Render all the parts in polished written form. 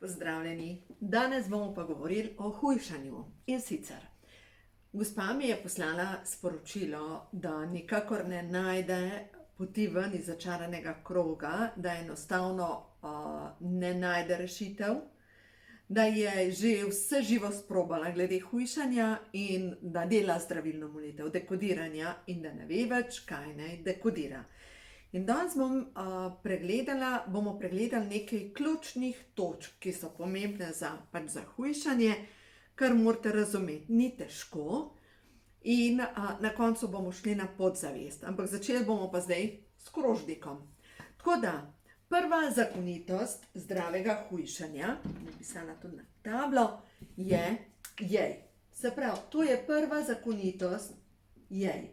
Pozdravljeni. Danes bomo pa govorili o hujšanju. In sicer, gospa mi je poslala sporočilo, da nikakor ne najde poti ven iz začaranega kroga, da enostavno ne najde rešitev, da je že vse živo sprobala glede hujšanja in da dela zdravilno molitev, dekodiranja in da ne ve več, kaj naj dekodira. In danes bomo pregledali nekaj ključnih točk, ki so pomembne za hujšanje, kar morate razumeti. Ni težko in na koncu bomo šli na podzavest, ampak začeli bomo pa zdaj s krožnikom. Tako da, prva zakonitost zdravega hujšanja, napisala tudi na tablo, je jej. Se pravi, to je prva zakonitost, jej.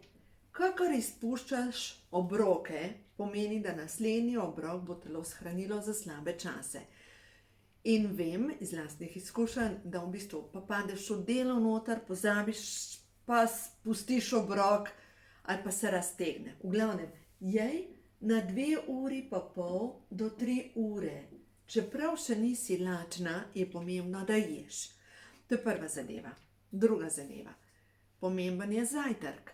Kakor izpuščaš obroke, pomeni, da naslednji obrok bo telo shranilo za slabe čase. In vem iz lastnih izkušenj, da v bistvu pa padeš v delo noter, pozabiš, pa spustiš obrok ali pa se raztegne. V glavnem, jej na 2,5 ure do 3 ure. Čeprav še nisi lačna, je pomembno, da ješ. To je prva zadeva. Druga zadeva. Pomemben je zajtrk.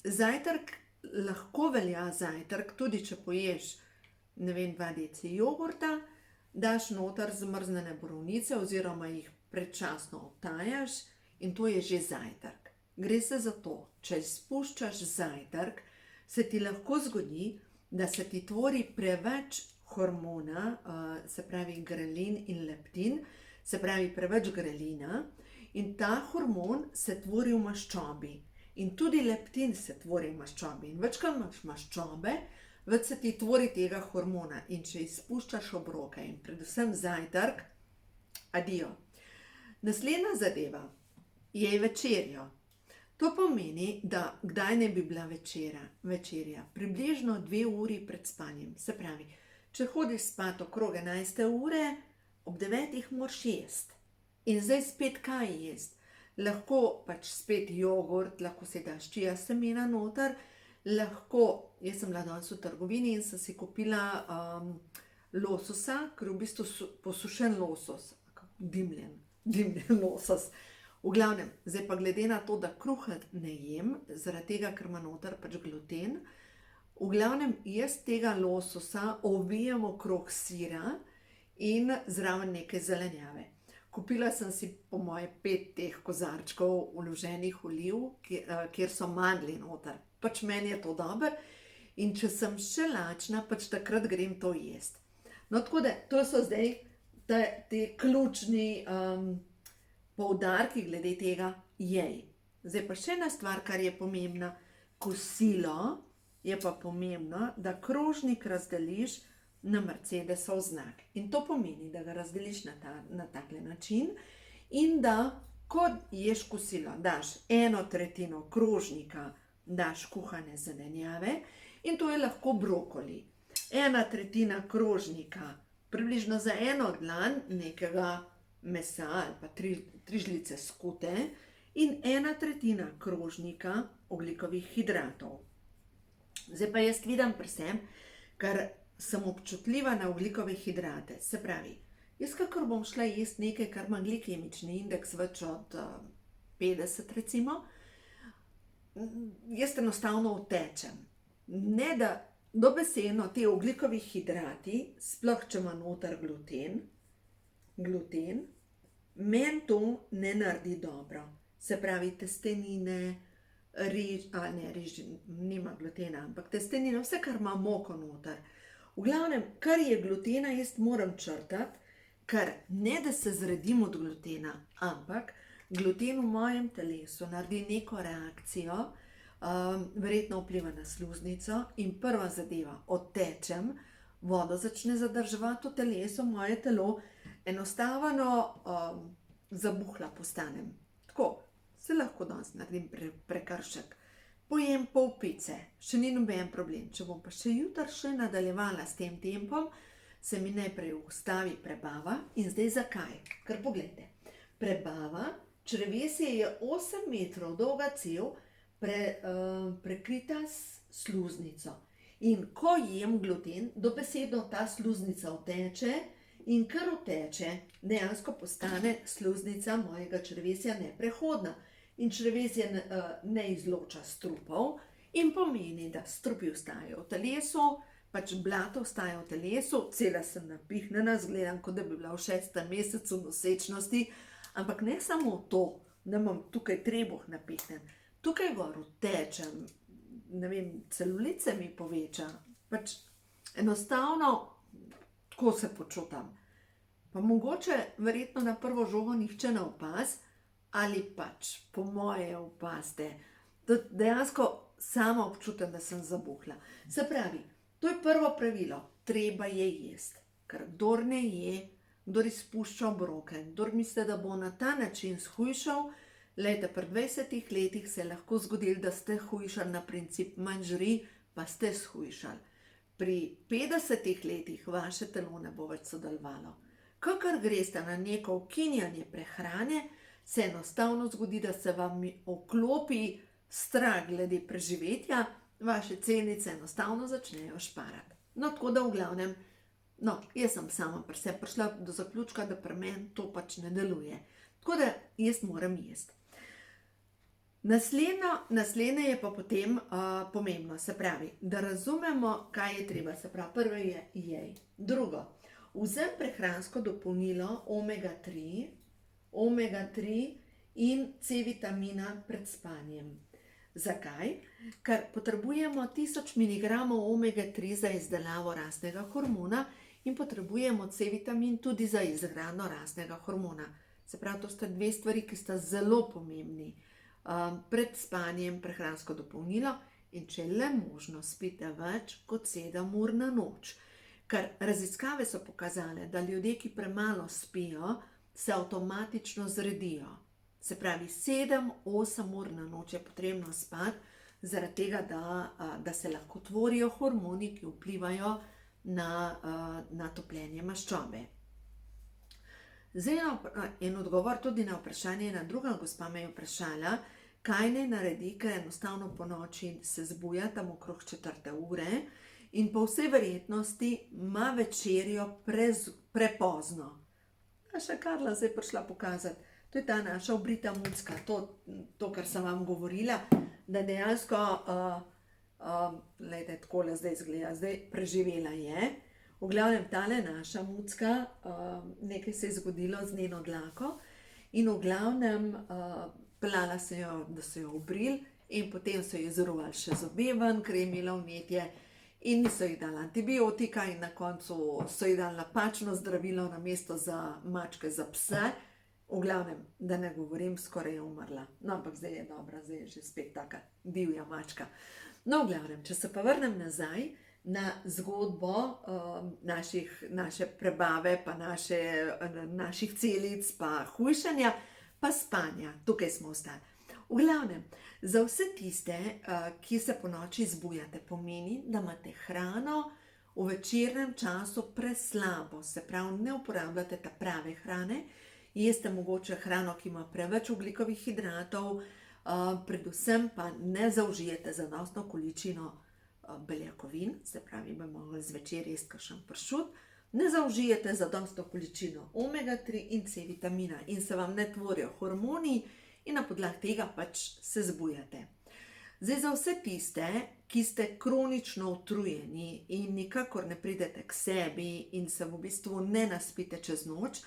Zajtrk lahko velja zajtrk, tudi če poješ, 2 deci jogurta, daš noter zmrznjene borovnice oziroma jih predčasno odtajaš in to je že zajtrk. Gre se za to, če spuščaš zajtrk, se ti lahko zgodi, da se ti tvori preveč hormona, se pravi grelin in leptin, se pravi preveč grelina, in ta hormon se tvori v maščobi. In tudi leptin se tvori v maščobi. In več, kot imaš maščobe, več se ti tvori tega hormona. In če izpuščaš obroke in predvsem zajtrk, adijo. Naslednja zadeva je večerjo. To pomeni, da kdaj ne bi bila večerja? Približno 2 uri pred spanjem. Se pravi, če hodiš spat okrog 11. ure, ob 9. moraš jesti. In zdaj spet kaj jesti? Lahko pač spet jogurt, lahko si daš čija semena noter, lahko, jaz sem bila danes v trgovini in sem si kupila lososa, ker v bistvu posušen losos, dimljen losos. V glavnem, zdaj pa glede na to, da kruha ne jem, zaradi tega, ker ima noter pač gluten, v glavnem jaz tega lososa ovijem okrog sira in zraven nekaj zelenjave. Kupila sem si po moje 5 teh kozarčkov vloženih oliv, kjer so mandlji noter. Pač meni je to dobro in če sem še lačna, pač takrat grem to jesti. No, tako da, to so zdaj te ključni poudarki glede tega jej. Zdaj pa še ena stvar, kar je pomembna. Kosilo je pa pomembno, da krožnik razdeliš na Mercedesov znak. In to pomeni, da ga razdeliš na takle način in da, ko ješ kosilo, daš 1/3 krožnika, daš kuhane zelenjave in to je lahko brokoli. 1/3 krožnika, približno za eno dlan nekega mesa ali pa 3 žlice skute in 1/3 krožnika ogljikovih hidratov. Zdaj pa jaz vidim pri sebi, ker sem občutljiva na ogljikove hidrate. Se pravi, jaz kakor bom šla jesti nekaj, kar ima glikemični indeks več od 50 recimo, jaz enostavno utečem. Ne da dobesedno te ogljikovi hidrati, sploh če ima noter gluten, meni to ne naredi dobro. Se pravi, testenine, riž nima glutena, ampak testenine, vse, kar ima moko noter. V glavnem, kar je glutena, jaz moram črtati, ker ne da se zredim od glutena, ampak gluten v mojem telesu naredi neko reakcijo, verjetno vpliva na sluznico in prva zadeva, odtečem, vodo začne zadrževati v telesu, moje telo enostavno zabuhla postanem. Tako, se lahko danes naredim prekršek. Pojem pol pice, še ni noben problem. Če bom pa še jutri še nadaljevala s tem tempom, se mi najprej ustavi prebava. In zdaj zakaj? Ker poglejte, prebava, črevesje je 8 metrov dolga cev, prekrita s sluznico. In ko jem gluten, dobesedno ta sluznica vteče In kar uteče, dejansko postane sluznica mojega črevesja neprehodna. In črevesje ne izloča strupov in pomeni, da strupi ostajajo v telesu, pač blato ostaja v telesu, cela sem napihnjena, zgledam, kot da bi bila v 6. mesecu nosečnosti, ampak ne samo to, da imam tukaj trebuh napihnjen, tukaj gor utečem, ne vem, celulit se mi poveča, pač enostavno tako se počutam. Pa mogoče verjetno na prvo žogo nihče ne opaz, ali pač po moje opazite, da dejansko sama občutam, da sem zabuhla. Se pravi, to je prvo pravilo, treba je jesti, ker kdor ne je, kdor izpušča obroke, kdor misli, da bo na ta način shujšal, lejte, pri 20 letih se je lahko zgodilo, da ste hujšali na princip manj žri, pa ste shujšali. Pri 50 letih vaše telo ne bo več sodelovalo. Kakor greste na neko ukinjanje prehrane, se enostavno zgodi, da se vam oklopi strah glede preživetja, vaše celice enostavno začnejo šparati. No, tako da v glavnem, jaz sem sama pri sebi prišla do zaključka, da pri meni to pač ne deluje. Tako da jaz moram jesti. Naslednje je pa potem pomembno, se pravi, da razumemo, kaj je treba, se pravi, prvo je jej. Drugo, vzem prehransko dopolnilo omega-3 in C vitamina pred spanjem. Zakaj? Ker potrebujemo 1000 mg omega-3 za izdelavo rastnega hormona in potrebujemo C vitamin tudi za izgradnjo rastnega hormona. Se pravi, to sta dve stvari, ki sta zelo pomembni. Pred spanjem prehransko dopolnilo in če le možno spite več kot 7 ur na noč. Ker raziskave so pokazale, da ljudje, ki premalo spijo, se avtomatično zredijo. Se pravi, 7-8 ur na noč je potrebno spati, zaradi tega, da se lahko tvorijo hormoni, ki vplivajo na topljenje maščobe. Zdaj en odgovor tudi na vprašanje, ena druga gospa me je vprašala, kaj naj naredi, ker enostavno po noči se zbuja tam okrog 4. ure in po vsej verjetnosti ima večerjo prepozno. Naša Karla zdaj prišla pokazati, to je ta naša obrita mucka, to, kar sem vam govorila, da dejansko, glejte, takole zdaj izgleda, zdaj preživela je. V glavnem, tale naša mucka, nekaj se je zgodilo z njeno dlako in v glavnem peljala se jo, da so jo obrili in potem so jo izruvali še zobe ven, ker je imela vnetje in niso ji dali antibiotika in na koncu so ji dali napačno zdravilo namesto za mačke, za pse. V glavnem, da ne govorim, skoraj je umrla. No, ampak zdaj je dobra, zdaj je že spet taka divja mačka. No, v glavnem, če se pa vrnem nazaj na zgodbo naše prebave, pa naših celic, pa hujšanja, pa spanja. Tukaj smo ostali. V glavnem, za vse tiste, ki se po noči zbujate, pomeni, da imate hrano v večernem času preslabo, se pravi, ne uporabljate ta prave hrane, jeste mogoče hrano, ki ima preveč ogljikovih hidratov, predvsem pa ne zaužijete zadostno količino beljakovin, se pravi, bi mogli zvečer jesti kakšen pršut, ne zaužijete zadostno količino omega-3 in C vitamina in se vam ne tvorijo hormoni in na podlagi tega pač se zbujate. Zdaj, za vse tiste, ki ste kronično utrujeni in nikakor ne pridete k sebi in se v bistvu ne naspite čez noč,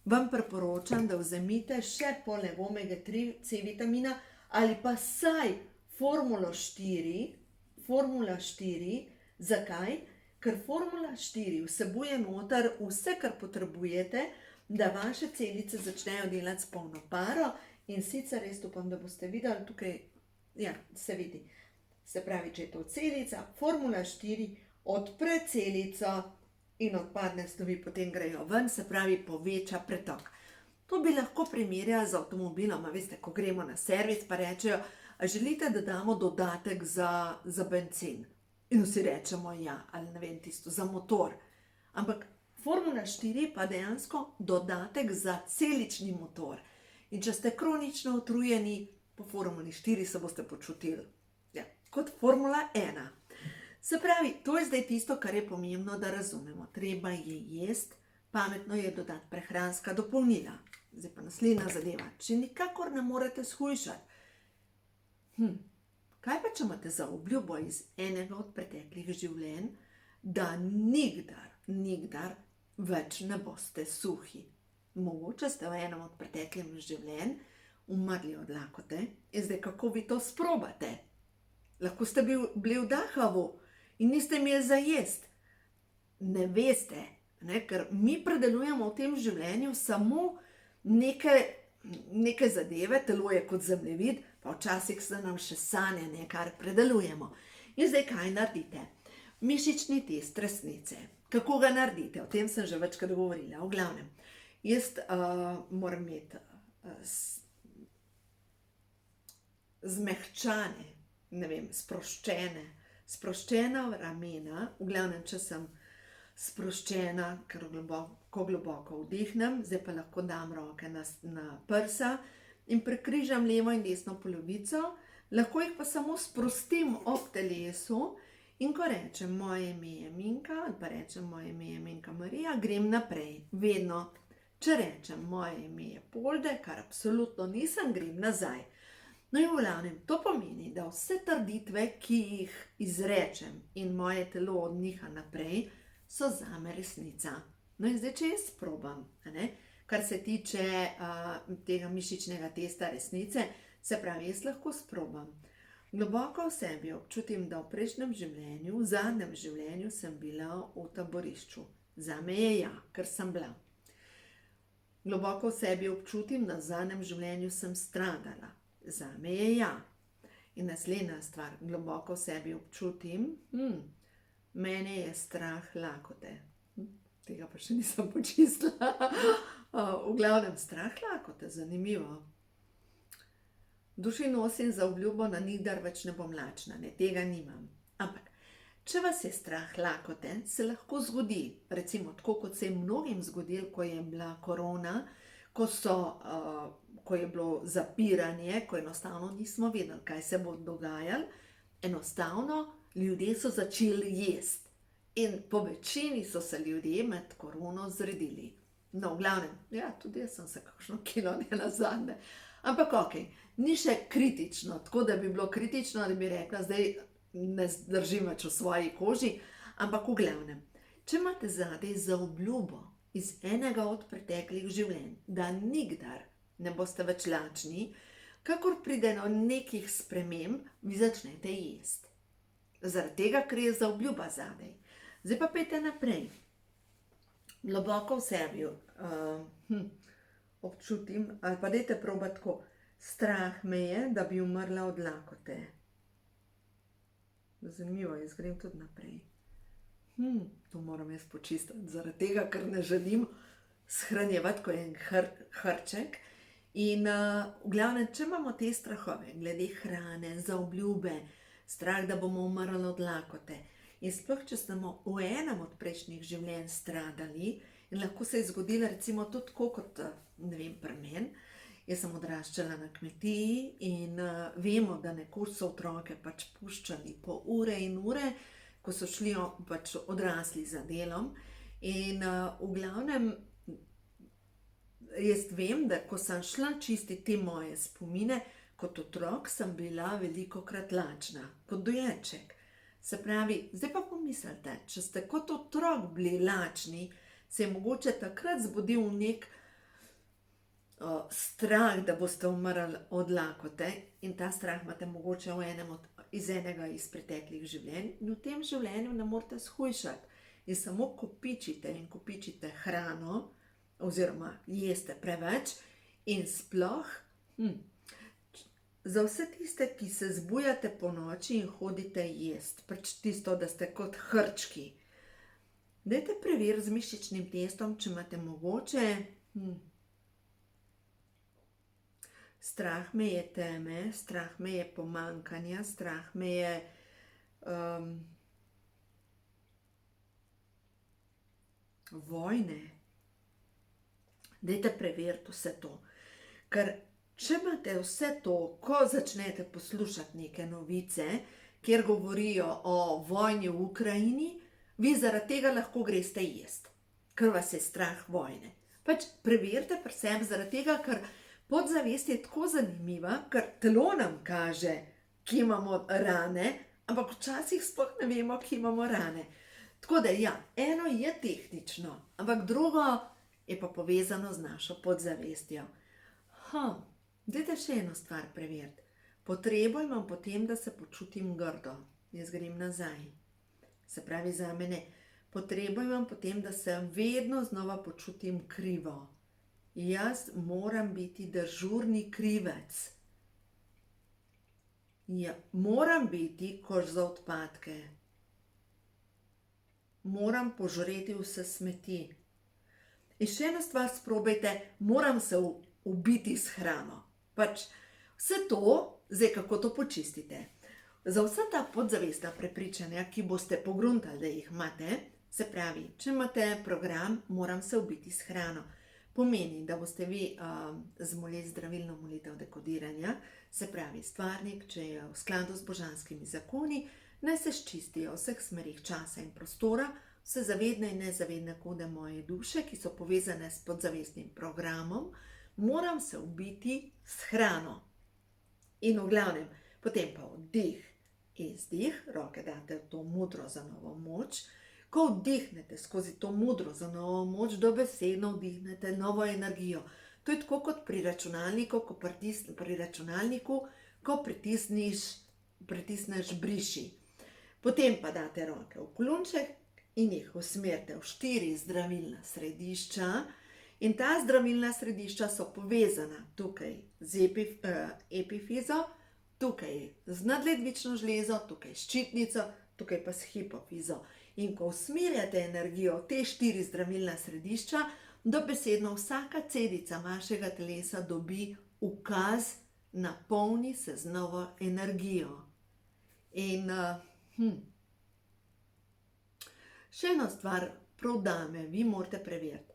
vam priporočam, da vzemite še poleg omega-3 C vitamina ali pa vsaj formulo 4. Formula 4, zakaj? Ker formula 4 vsebuje noter vse, kar potrebujete, da vaše celice začnejo delati s polno paro in sicer res upam, da boste videli tukaj, ja, se vidi. Se pravi, če je to celica, formula 4 odpre celico in odpadne snovi potem grejo ven, se pravi, poveča pretok. To bi lahko primerjali z avtomobilom, veste, ko gremo na servis pa rečejo, a želite, da damo dodatek za bencin? In vsi rečemo ja, ali ne vem tisto, za motor. Ampak formula 4 pa dejansko dodatek za celični motor. In če ste kronično utrujeni, po formuli 4 se boste počutili kot formula 1. Se pravi, to je zdaj tisto, kar je pomembno, da razumemo. Treba je jesti, pametno je dodati prehranska dopolnila. Zdaj pa naslednja zadeva. Če nikakor ne morete shujšati, kaj pa če imate za obljubo iz enega od preteklih življenj, da nikdar več ne boste suhi? Mogoče ste v enem od preteklih življenj umrli od lakote in zdaj kako vi to sprobate? Lahko ste bili v Dahavu in niste imeli za jest. Ne veste, ker mi predelujemo v tem življenju samo neke zadeve, telo je kot zemljevid, pa včasih se nam še sanje, kar predelujemo. In zdaj kaj naredite? Mišični test resnice. Kako ga naredite? O tem sem že večkrat govorila. V glavnem, jaz moram imeti zmehčane, sproščena ramena. V glavnem, če sem sproščena, ker globoko vdihnem, zdaj pa lahko dam roke na prsa in prekrižam levo in desno polovico, lahko jih pa samo sprostim ob telesu in ko rečem moje ime je Minka ali pa rečem moje ime je Minka Marija, grem naprej. Vedno, če rečem moje ime je Polde, kar absolutno nisem, grem nazaj. No in v glavnem, to pomeni, da vse trditve, ki jih izrečem in moje telo odniha naprej, so zame resnica. No in zdaj, če jaz probam, kar se tiče tega mišičnega testa resnice, se pravi, jaz lahko sprobam. Globoko v sebi občutim, da v prejšnjem življenju, v zadnjem življenju sem bila v taborišču. Zame je ja, ker sem bila. Globoko v sebi občutim, da v zadnjem življenju sem stradala. Zame je ja. In naslednja stvar, globoko v sebi občutim, mene je strah lakote. Tega pa še nisem počistila. V glavnem, strah lakote, zanimivo. V duši nosim za obljubo, da nikdar več ne bom lačna, tega nimam. Ampak, če vas je strah lakote, se lahko zgodi, recimo tako, kot se je mnogim zgodilo, ko je bila korona, ko je bilo zapiranje, ko enostavno nismo vedeli, kaj se bo dogajalo, enostavno ljudje so začeli jesti. In po večini so se ljudje med korono zredili. No, v glavnem, ja, tudi jaz sem se kakšno kilo ne nazadnje. Ampak okej, ni še kritično, tako da bi bilo kritično, da bi rekla, zdaj ne držim več v svoji koži, ampak v glavnem, če imate zadej za obljubo iz enega od preteklih življenj, da nikdar ne boste več lačni, kakor pride do nekih sprememb, vi začnete jesti. Zaradi tega, ker je za obljuba zadej. Zdaj pa pejte naprej. Globoko v sebi občutim, ali pa dajte probati tako, strah me je, da bi umrla od lakote. Zanimivo, jaz grem tudi naprej. To moram jaz počistiti, zaradi tega, ker ne želim shranjevati kot en hrček. In v glavnem, če imamo te strahove, glede hrane, za obljube, strah, da bomo umrli od lakote, in sploh, če smo v enem od prejšnjih življenj stradali, in lahko se je zgodilo recimo tudi tako kot, ne vem, pri meni. Jaz sem odraščala na kmetiji in vemo, da nekoč so otroke pač puščali po ure in ure, ko so šli pač odrasli za delom. In v glavnem, jaz vem, da ko sem šla čistiti te moje spomine, kot otrok sem bila velikokrat lačna, kot dojenček. Se pravi, zdaj pa pomislite, če ste kot otrok bili lačni, se je mogoče takrat zbudil nek strah, da boste umrli od lakote, in ta strah imate mogoče iz enega iz preteklih življenj, in v tem življenju ne morete shujšati in samo kopičite hrano, oziroma jeste preveč in sploh za vse tiste, ki se zbujate po noči in hodite jesti, pač tisto, da ste kot hrčki. Dajte preveriti z mišičnim testom, če imate mogoče strah me je teme, strah me je pomanjkanja, strah me je vojne. Dajte preveriti vse to, ker če imate vse to, ko začnete poslušati neke novice, kjer govorijo o vojni v Ukrajini, vi zaradi tega lahko greste jesti. ker vas je strah vojne. Pač preverite pri sebi zaradi tega, ker podzavest je tako zanimiva, ker telo nam kaže, kje imamo rane, ampak včasih sploh ne vemo, kje imamo rane. Tako da ja, eno je tehnično, ampak drugo je pa povezano z našo podzavestjo. Dajte še eno stvar preveriti. Potrebo imam potem, da se počutim grdo. Jaz grem nazaj. Se pravi za mene. Potrebo imam potem, da se vedno znova počutim krivo. Jaz moram biti dežurni krivec. Ja, moram biti koš za odpadke. Moram požreti vse smeti. In še ena stvar sprobajte, moram se ubiti s hrano. Pač vse to, zdaj kako to počistite. Za vsa ta podzavestna prepričanja, ki boste pogruntali, da jih imate, se pravi, če imate program, moram se ubiti s hrano, pomeni, da boste vi zmolili zdravilno molitev dekodiranja, se pravi, stvarnik, če je v skladu z božanskimi zakoni, naj se ščistijo vseh smerih časa in prostora, vse zavedne in nezavedne kode moje duše, ki so povezane s podzavestnim programom, moram se ubiti s hrano. In v glavnem, potem pa vdih, izdih, roke date v to modro za novo moč. Ko vdihnete skozi to modro za novo moč, dobesedno vdihnete novo energijo. To je tako kot pri računalniku, ko pritisneš briši. Potem pa date roke v klunček in jih usmerite v 4 zdravilna središča. In ta zdravilna središča so povezana tukaj z epifizo, tukaj z nadledvično žlezo, tukaj s ščitnico, tukaj pa s hipofizo. In ko usmerjate energijo v te 4 zdravilna središča, dobesedno vsaka celica vašega telesa dobi ukaz, napolni se z novo energijo. In še eno stvar, prav dame, vi morate preveriti.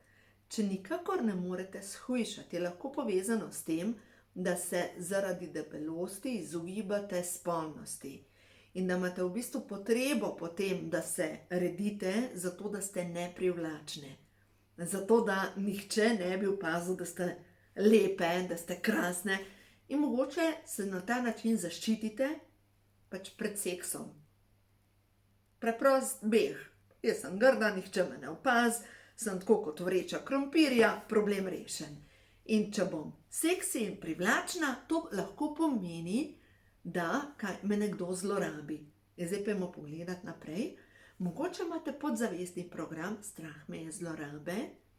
Če nikakor ne morete shujšati, je lahko povezano s tem, da se zaradi debelosti izogibate spolnosti in da imate v bistvu potrebo po tem, da se redite, zato da ste neprivlačne. Zato da nihče ne bi opazil, da ste lepe, da ste krasne in mogoče se na ta način zaščitite pač pred seksom. Preprost beg. Jaz sem grda, nihče me ne opazi, sem tako kot vreča krompirja, problem rešen. In če bom seksi in privlačna, to lahko pomeni, da me nekdo zlorabi. Zdaj pa imamo pogledati naprej. Mogoče imate podzavestni program, strah me je zlorabe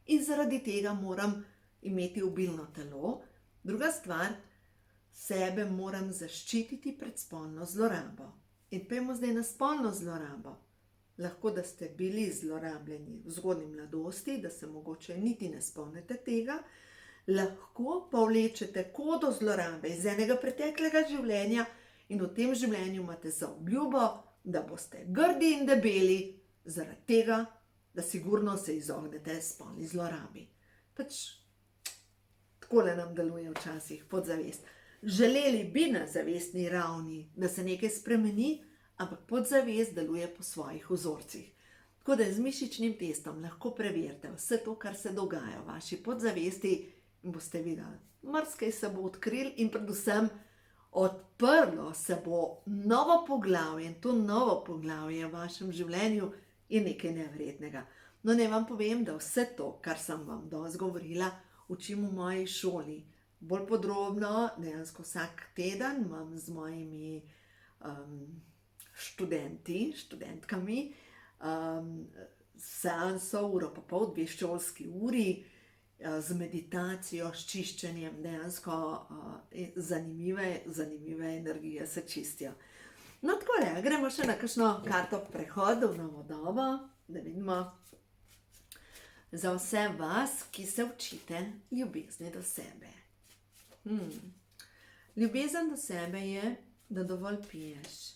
in zaradi tega moram imeti obilno telo. Druga stvar, sebe moram zaščititi pred spolno zlorabo. In pojmo zdaj na spolno zlorabo. Lahko, da ste bili zlorabljeni v zgodnji mladosti, da se mogoče niti ne spomnite tega, lahko pa vlečete kodo zlorabe iz enega preteklega življenja in v tem življenju imate za obljubo, da boste grdi in debeli zaradi tega, da sigurno se izognete spolni zlorabi. Pač takole nam deluje včasih podzavest. Želeli bi na zavestni ravni, da se nekaj spremeni, ampak podzavest deluje po svojih vzorcih. Tako da z mišičnim testom lahko preverite vse to, kar se dogaja v vaši podzavesti in boste videli, marsikaj se bo odkril in predvsem odprlo se bo novo poglavje in to novo poglavje v vašem življenju je nekaj neverjetnega. No, naj vam povem, da vse to, kar sem vam danes govorila, učim v moji šoli. Bolj podrobno, dejansko vsak teden imam z mojimi študentkami seanso, uro pa pol, 2 šolski uri, z meditacijo, s čiščenjem, dejansko zanimive energije se čistijo. No, takole, gremo še na kakšno karto prehoda v novo dobo, da vidimo. Za vse vas, ki se učite ljubezni do sebe. Ljubezen do sebe je, da dovolj piješ.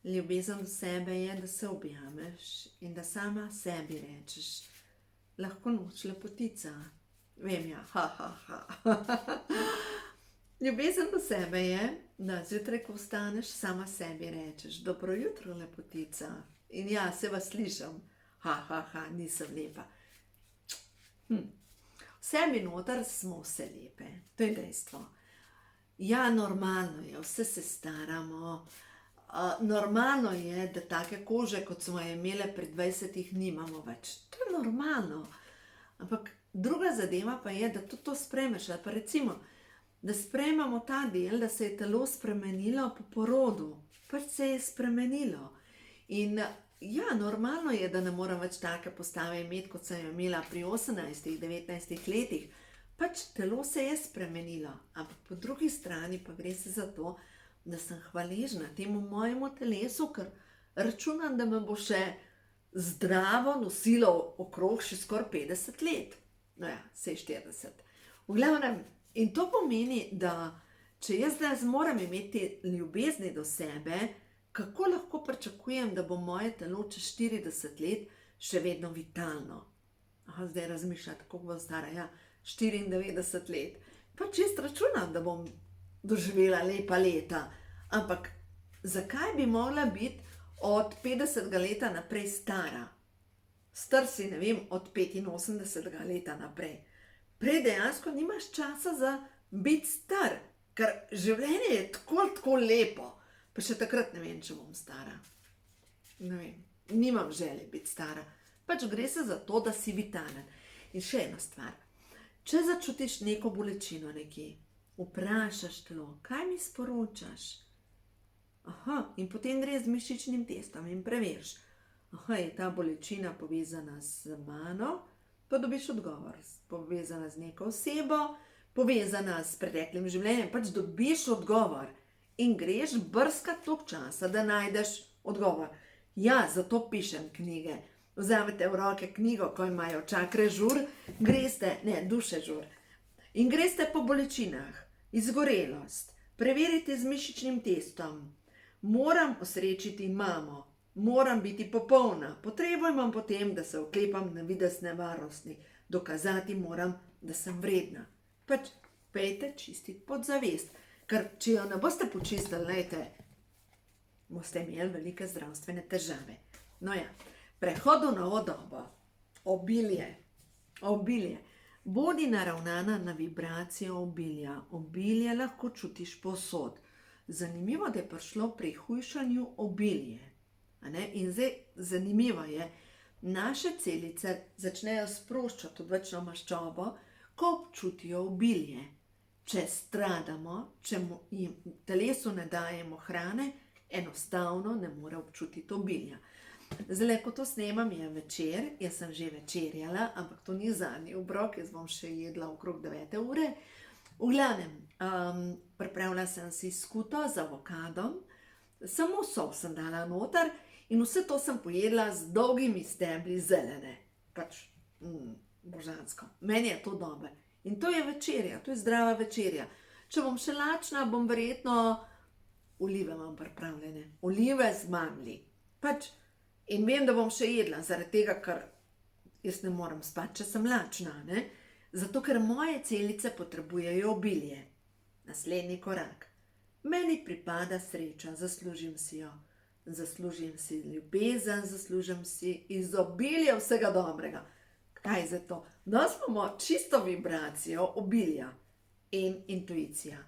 Ljubezen do sebe je, da se objameš in da sama sebi rečeš, lahko noč lepotica. Vem ja, Ljubezen do sebe je, da zjutraj, ko vstaneš, sama sebi rečeš, dobro jutro lepotica. In ja, se vas slišam, nisem lepa. Vse mi noter smo vse lepe, to je dejstvo. Ja, normalno je, vse se staramo. Normalno je, da take kože, kot smo jo imele pri 20-ih, nimamo več. To je normalno. Ampak druga zadeva pa je, da tudi to sprejmeš. Ali pa recimo, da sprejmemo ta del, da se je telo spremenilo po porodu. Pač se je spremenilo. In ja, normalno je, da ne moram več take postave imeti, kot sem jo imela pri 18-19 letih. Pač telo se je spremenilo, ampak po drugi strani pa gre se za to, da sem hvaležna temu mojemu telesu, ker računam, da me bo še zdravo nosilo okrog še skoraj 50 let. No ja, saj 40. V glavnem, in to pomeni, da če jaz zdaj zmorem imeti ljubezni do sebe, kako lahko pričakujem, da bo moje telo čez 40 let še vedno vitalno? Aha, zdaj razmišljate, koliko bom stara, ja, 94 let. Pač jaz računam, da bom doživela lepa leta, ampak zakaj bi mogla biti od 50 leta naprej stara? Star si, ne vem, od 85 leta naprej. Prej dejansko nimaš časa za biti star, ker življenje je tako lepo. Pa še takrat ne vem, če bom stara. Ne vem, nimam želje biti stara. Pač gre se za to, da si vitalen. In še ena stvar. Če začutiš neko bolečino nekje, vprašaš telo, kaj mi sporočaš? Aha, in potem greš z mišičnim testom in preveriš. Aha, je ta bolečina povezana z mano? Pa dobiš odgovor. Povezana z neko osebo, povezana s preteklim življenjem. Pač dobiš odgovor. In greš brskati toliko časa, da najdeš odgovor. Ja, zato pišem knjige. Vzamete v roke knjigo, ko imajo čakre žur, duše žur. In greste po bolečinah, izgorelost, preverite z mišičnim testom. Moram osrečiti mamo, moram biti popolna, potrebo imam potem, da se oklepam na videz nevarnosti, dokazati moram, da sem vredna. Pač pejte čistiti podzavest. Ker če jo ne boste počistili, lejte, boste imeli velike zdravstvene težave. No ja, prehod v novo dobo. Obilje. Bodi naravnana na vibracijo obilja. Obilje lahko čutiš povsod. Zanimivo, da je prišlo pri hujšanju obilje. In zdaj zanimivo je, naše celice začnejo sproščati odvečno maščobo, ko občutijo obilje. Če stradamo, če telesu ne dajemo hrane, enostavno ne more občutiti obilja. Zdaj, ko to snemam, je večer, jaz sem že večerjala, ampak to ni zadnji obrok, jaz bom še jedla okrog 9 ure. V glavnem, pripravila sem si skuto z avokadom, samo sol sem dala noter in vse to sem pojedla z dolgimi stebli zelene. Pač, božansko. Meni je to dobro. In to je večerja, to je zdrava večerja. Če bom še lačna, bom verjetno olive imam pripravljene. Olive z mandlji. Pač, in vem, da bom še jedla, zaradi tega, ker jaz ne morem spati, če sem lačna, ne? Zato, ker moje celice potrebujejo obilje. Naslednji korak. Meni pripada sreča, zaslužim si jo. Zaslužim si ljubezen, zaslužim si izobilje vsega dobrega. Kaj je za to? Danes imamo čisto vibracijo obilja in intuicija.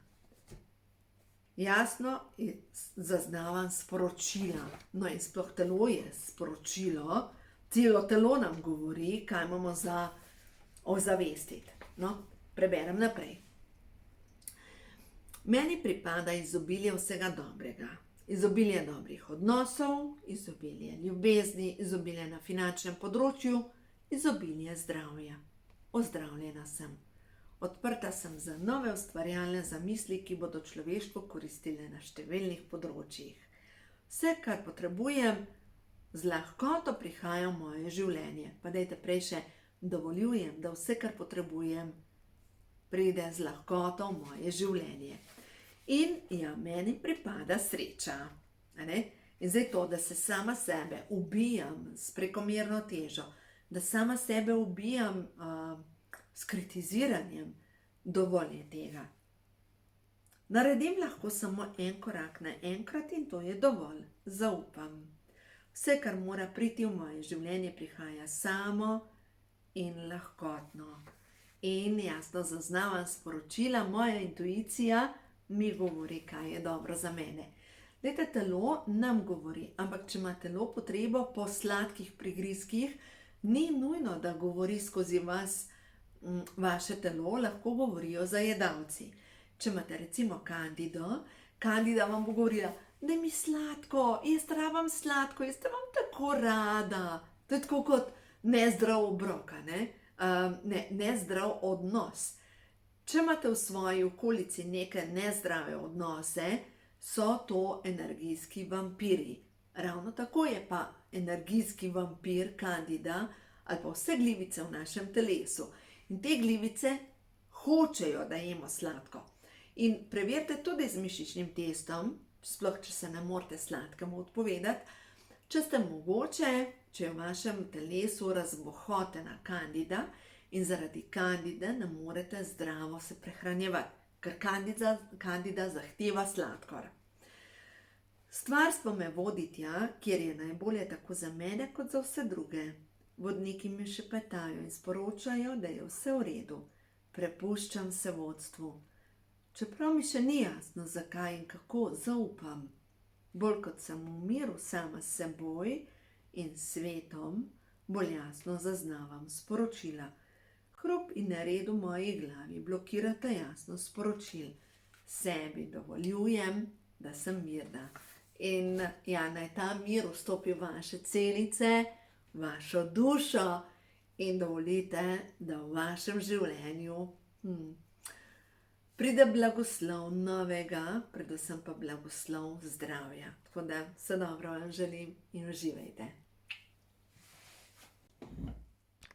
Jasno zaznavam sporočila. No in sploh telo je sporočilo. Celo telo nam govori, kaj imamo za ozavestiti. No, preberem naprej. Meni pripada izobilje vsega dobrega. Izobilje dobrih odnosov, izobilje ljubezni, izobilje na finančnem področju, izobilje zdravja. Ozdravljena sem. Odprta sem za nove ustvarjalne zamisli, ki bodo človeštvu koristile na številnih področjih. Vse, kar potrebujem, z lahkoto prihaja v moje življenje. Pa dajte prej še dovoljujem, da vse, kar potrebujem, pride z lahkoto v moje življenje. In ja, meni pripada sreča. In zdaj to, da se sama sebe ubijam s prekomerno težo, da sama sebe ubijam s kritiziranjem, dovolj je tega. Naredim lahko samo en korak naenkrat in to je dovolj. Zaupam. Vse, kar mora priti v moje življenje, prihaja samo in lahkotno. In jasno zaznavam sporočila, moja intuicija mi govori, kaj je dobro za mene. Glejte, telo nam govori, ampak če ima telo potrebo po sladkih prigrizkih, ni nujno, da govori skozi vas, vaše telo, lahko govorijo zajedavci. Če imate recimo kandido, kandida vam bo govorila, daj mi sladko, jaz rabim sladko, jaz te imam tako rada. To je tako kot nezdrav obrok, nezdrav odnos. Če imate v svoji okolici neke nezdrave odnose, so to energijski vampirji. Ravno tako je pa energijski vampir kandida ali pa vse glivice v našem telesu. In te glivice hočejo, da jemo sladko. In preverite tudi z mišičnim testom, sploh če se ne morete sladkemu odpovedati, če ste mogoče, če je v vašem telesu razbohotena kandida in zaradi kandide ne morete zdravo se prehranjevati, ker kandida zahteva sladkor. Stvarstvo me vodi tja, kjer je najbolje tako za mene kot za vse druge. Vodniki me šepetajo in sporočajo, da je vse v redu. Prepuščam se vodstvu. Čeprav mi še ni jasno, zakaj in kako, zaupam. Bolj kot sem v miru sama s seboj in svetom, bolj jasno zaznavam sporočila. Hrup in nered v moji glavi blokirata jasnost sporočil. Sebi dovoljujem, da sem mirna. In ja, naj ta mir vstopi v vaše celice, vašo dušo in dovolite, da v vašem življenju pride blagoslov novega, predvsem pa blagoslov zdravja. Tako da vse dobro vam želim in uživajte.